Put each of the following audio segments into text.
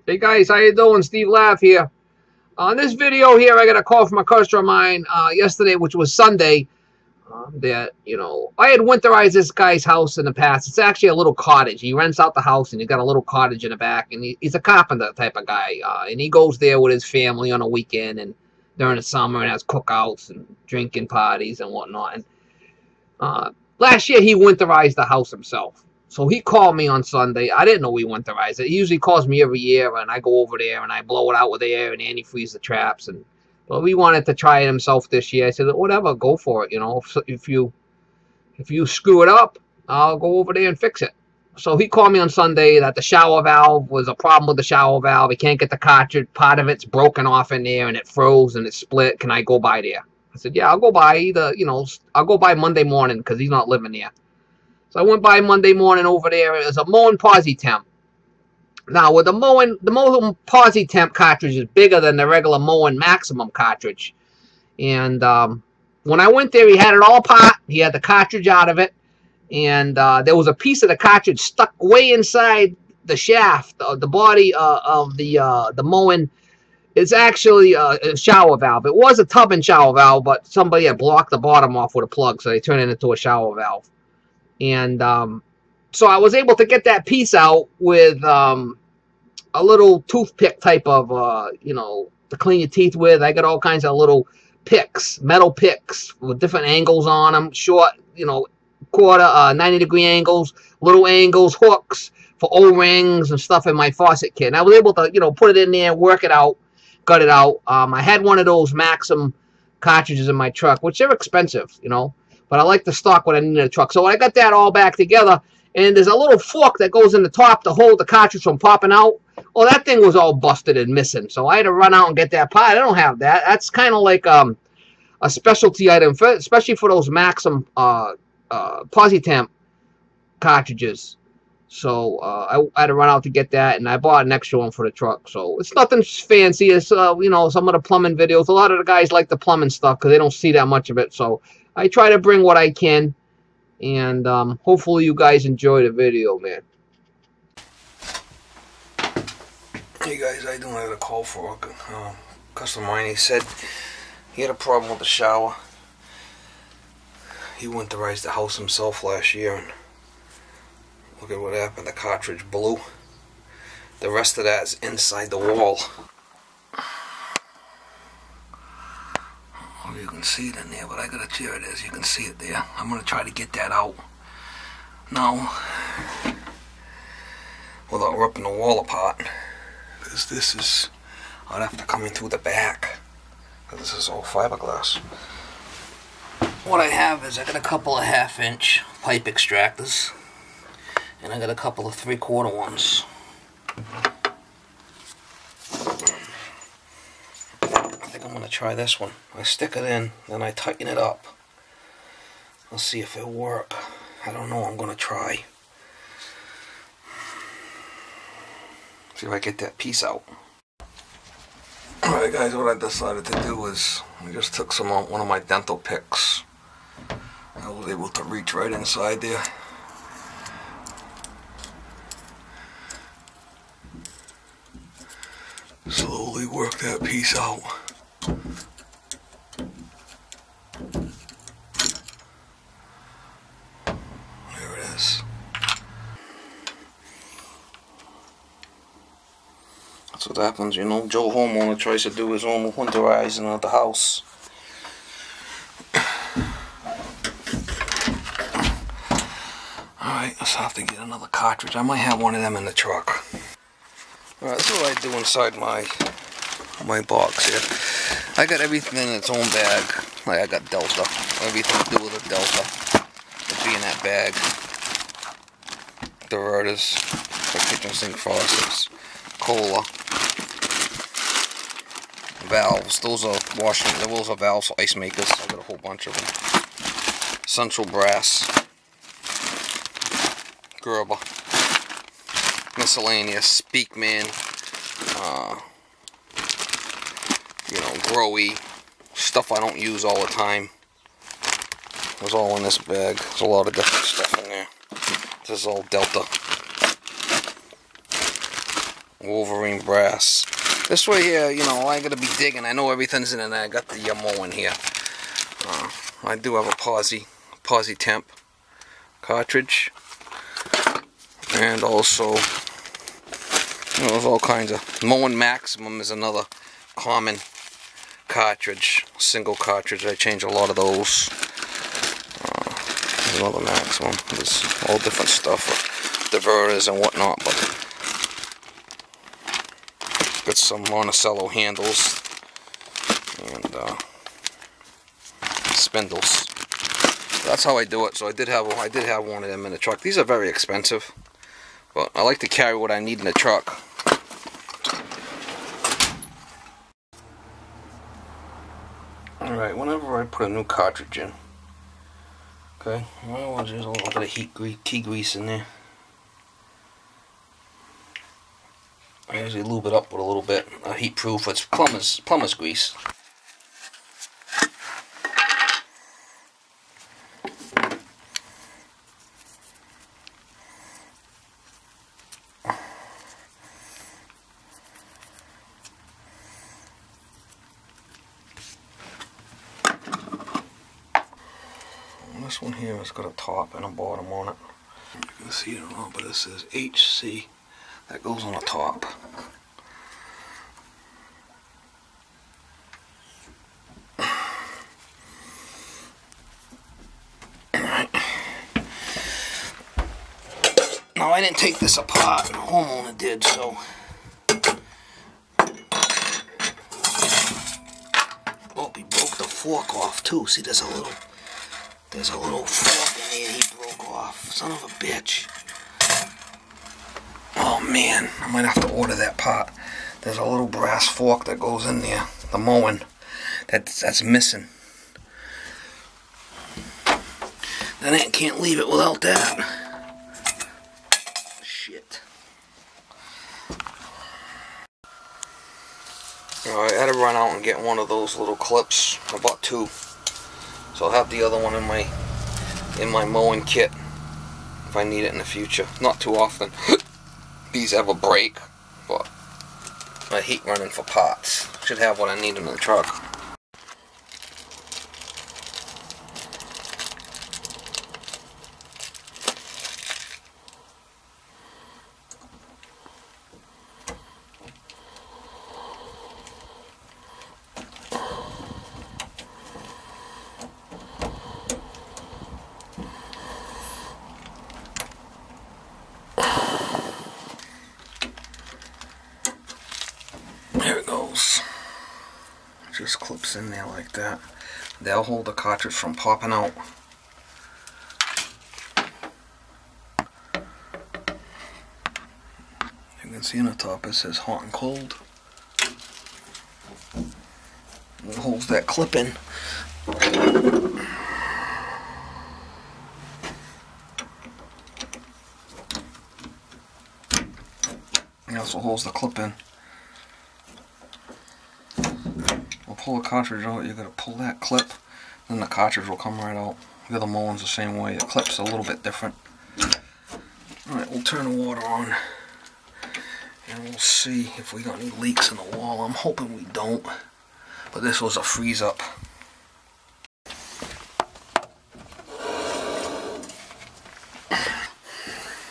Hey guys, how you doing? Steve Lav here. On this video here, I got a call from a customer of mine yesterday, which was Sunday, that, I had winterized this guy's house in the past. It's actually a little cottage. He rents out the house, and he's got a little cottage in the back, and he's a carpenter type of guy, and he goes there with his family on a weekend and during the summer and has cookouts and drinking parties and whatnot. And last year, he winterized the house himself. So he called me on Sunday. I didn't know he winterized it. He usually calls me every year, and I go over there and I blow it out with air and antifreeze the traps. But we wanted to try it himself this year. I said, whatever, go for it. If you screw it up, I'll go over there and fix it. So he called me on Sunday that the shower valve was a problem with the shower valve. He can't get the cartridge. Part of it's broken off in there, and it froze and it split. Can I go by there? I said, yeah, I'll go by. I'll go by Monday morning because he's not living there. So I went by Monday morning over there. It was a moen posi temp. Now, with the moen posi temp cartridge is bigger than the regular moen maximum cartridge. And when I went there, he had it all apart. He had the cartridge out of it. And there was a piece of the cartridge stuck way inside the shaft, the body of the moen. It's actually a shower valve. It was a tub and shower valve, but somebody had blocked the bottom off with a plug, so they turned it into a shower valve. And so I was able to get that piece out with a little toothpick type of, to clean your teeth with. I got all kinds of little picks, metal picks with different angles on them, short, quarter, 90-degree angles, little angles, hooks for O-rings and stuff in my faucet kit. And I was able to, put it in there, work it out, gut it out. I had one of those Maxim cartridges in my truck, which are expensive, but I like the stock when I need a truck. So I got that all back together, and there's a little fork that goes in the top to hold the cartridge from popping out. Well, that thing was all busted and missing, so I had to run out and get that part. I don't have that. That's kind of like a specialty item, especially for those Maxim posi temp cartridges. So I had to run out to get that, and I bought an extra one for the truck. So it's nothing fancy. It's some of the plumbing videos. A lot of the guys like the plumbing stuff because they don't see that much of it. So I try to bring what I can, and hopefully you guys enjoy the video, man. Hey guys, I don't have a call for a customer of mine. He said he had a problem with the shower. He winterized the house himself last year, and look at what happened. The cartridge blew. The rest of that is inside the wall. Oh, you can see it in there, but I got a chair. It is. You can see it there. I'm going to try to get that out now without ripping the wall apart. Because this is, I'd have to come in through the back. This is all fiberglass. What I have is I got a couple of 1/2-inch pipe extractors, and I got a couple of 3/4 ones. I think I'm going to try this one. I stick it in, then I tighten it up. Let's see if it'll work. I don't know. I'm going to try. See if I get that piece out. Alright guys, what I decided to do is I just took one of my dental picks. I was able to reach right inside there. Slowly work that piece out. There it is. That's what happens, Joe homeowner tries to do his own winterizing of the house. Alright, let's have to get another cartridge. I might have one of them in the truck. Alright, this is what I do inside my box here. I got everything in its own bag. Like I got Delta. Everything to do with a Delta would be in that bag. Diverters for kitchen sink faucets. Cola. Valves. Those are valves for ice makers. I got a whole bunch of them. Central brass. Gerber. Miscellaneous. Speakman. Growy. Stuff I don't use all the time. It's all in this bag. There's a lot of different stuff in there. This is all Delta. Wolverine brass. This way here, you know, I gotta be digging. I know everything's in it. I got the moen here. I do have a posi temp cartridge, and also, you know, there's all kinds of moen maximum is another common cartridge, single cartridge. I change a lot of those. There's another maximum. There's all different stuff, diverters and whatnot, but got some Monticello handles and spindles. That's how I do it. So I did have one of them in the truck. These are very expensive, but I like to carry what I need in the truck. Alright, whenever I put a new cartridge in, okay, well, there's a little bit of key grease in there. I usually lube it up with a little bit heat proof. It's plumber's grease. This one here has got a top and a bottom on it. You can see it or not, but it says HC. That goes on the top. Now I didn't take this apart, the homeowner did, so oh, he broke the fork off too. See, there's a little fork in there he broke off. Son of a bitch. Oh man, I might have to order that part. There's a little brass fork that goes in there, the moen, that's missing. Then I can't leave it without that. Shit. I had to run out and get one of those little clips. I bought two, so I'll have the other one in my moen kit if I need it in the future. Not too often. These ever break, but I hate running for parts. Should have what I need in the truck. There it goes. Just clips in there like that. They'll hold the cartridge from popping out. You can see on the top it says hot and cold. It holds that clip in. It also holds the clip in. Pull the cartridge out, you gotta pull that clip, then the cartridge will come right out. The other moen's the same way, the clip's a little bit different. Alright, we'll turn the water on and we'll see if we got any leaks in the wall. I'm hoping we don't, but this was a freeze up.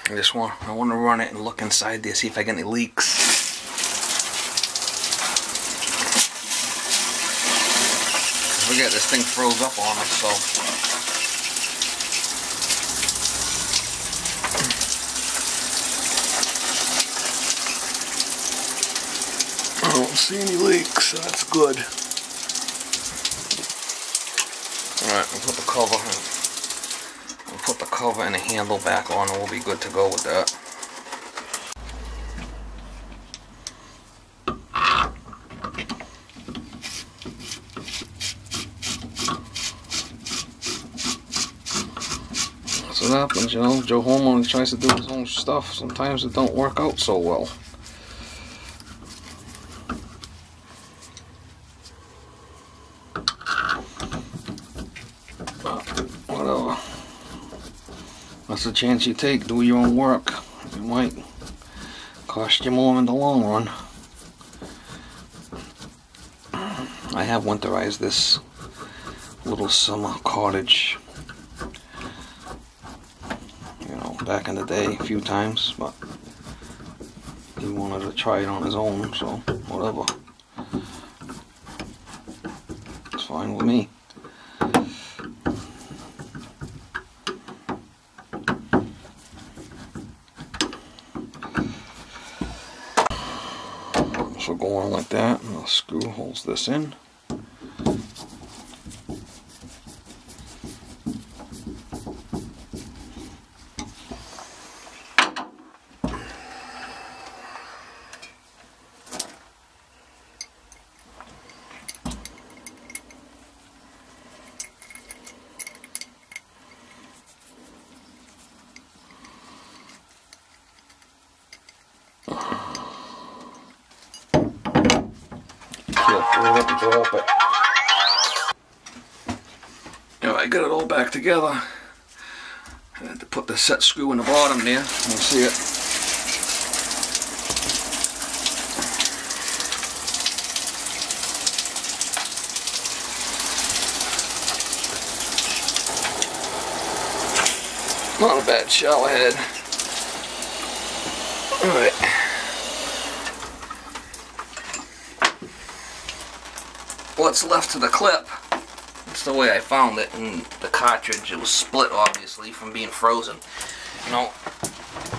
I want to run it and look inside there, see if I get any leaks. We got this thing froze up on us, so I don't see any leaks, so that's good. Alright, we'll put the cover and the handle back on and we'll be good to go with that. That's what happens, you know. Joe homeowner tries to do his own stuff. Sometimes it don't work out so well. Whatever. That's the chance you take. Do your own work. You might Cost you more in the long run. I have winterized this little summer cottage, you know, back in the day a few times, but he wanted to try it on his own, so whatever. It's fine with me. So go on like that, and the screw holds this in. Drop it. Alright, got it all back together. I had to put the set screw in the bottom there. You can see it. Not a bad shower head. Alright. What's left to the clip, that's the way I found it, and the cartridge, it was split obviously from being frozen. You know,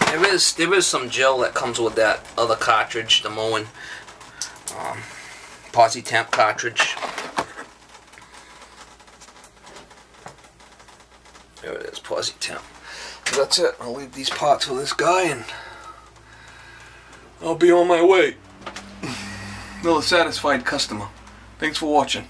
there is some gel that comes with that other cartridge, the Moen posi temp cartridge. There it is, posi temp. So that's it. I'll leave these parts with this guy and I'll be on my way. Another satisfied customer. Thanks for watching.